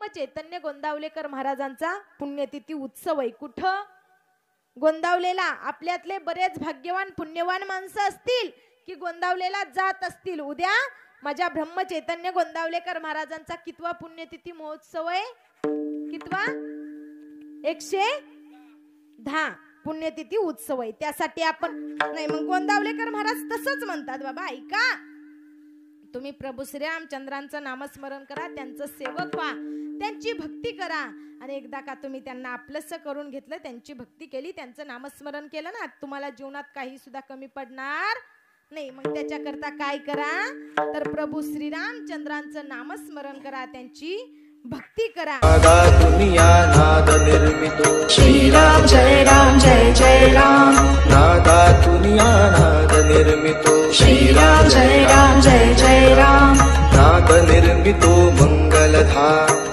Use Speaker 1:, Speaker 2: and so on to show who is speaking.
Speaker 1: चैतन्य गोंदावलेकर महाराजांचा पुण्यतिथी उत्सव आहे। कुठं? गोंदावलेला। आपल्यातले बरेच भाग्यवान पुण्यवान माणसं असतील की गोंदावलेला जात असतील। उद्या माझ्या ब्रह्मचैतन्य गोंदावलेकर महाराजांचा कितवा पुण्यतिथी महोत्सव आहे? कितवा? 110 पुण्यतिथी उत्सव आहे। त्यासाठी आपण नाही, मग गोंदावलेकर महाराज तसंच म्हणतात, बाबा ऐका, तुम्ही प्रभू श्रीरामचंद्रांचं नामस्मरण करा, त्यांचं सेवक व्हा, त्यांची भक्ती करा। आणि एकदा का तुम्ही त्यांना आपलंसं करून घेतलं, त्यांची भक्ती केली, त्यांचं नामस्मरण केलं ना, तुम्हाला जीवनात काही सुद्धा कमी पडणार नाही। मग त्याच्याकरता काय करा, तर प्रभू श्रीरामचंद्रांचं नामस्मरण करा, त्यांची भक्ती करा।
Speaker 2: दुनिया नाद निर्मितो
Speaker 3: श्रीराम जय राम जय जय राम।
Speaker 2: नादा दुनिया नाद निर्मितो
Speaker 3: श्रीराम जय राम जय जय राम।
Speaker 2: नाद निर्मितो मंगलधा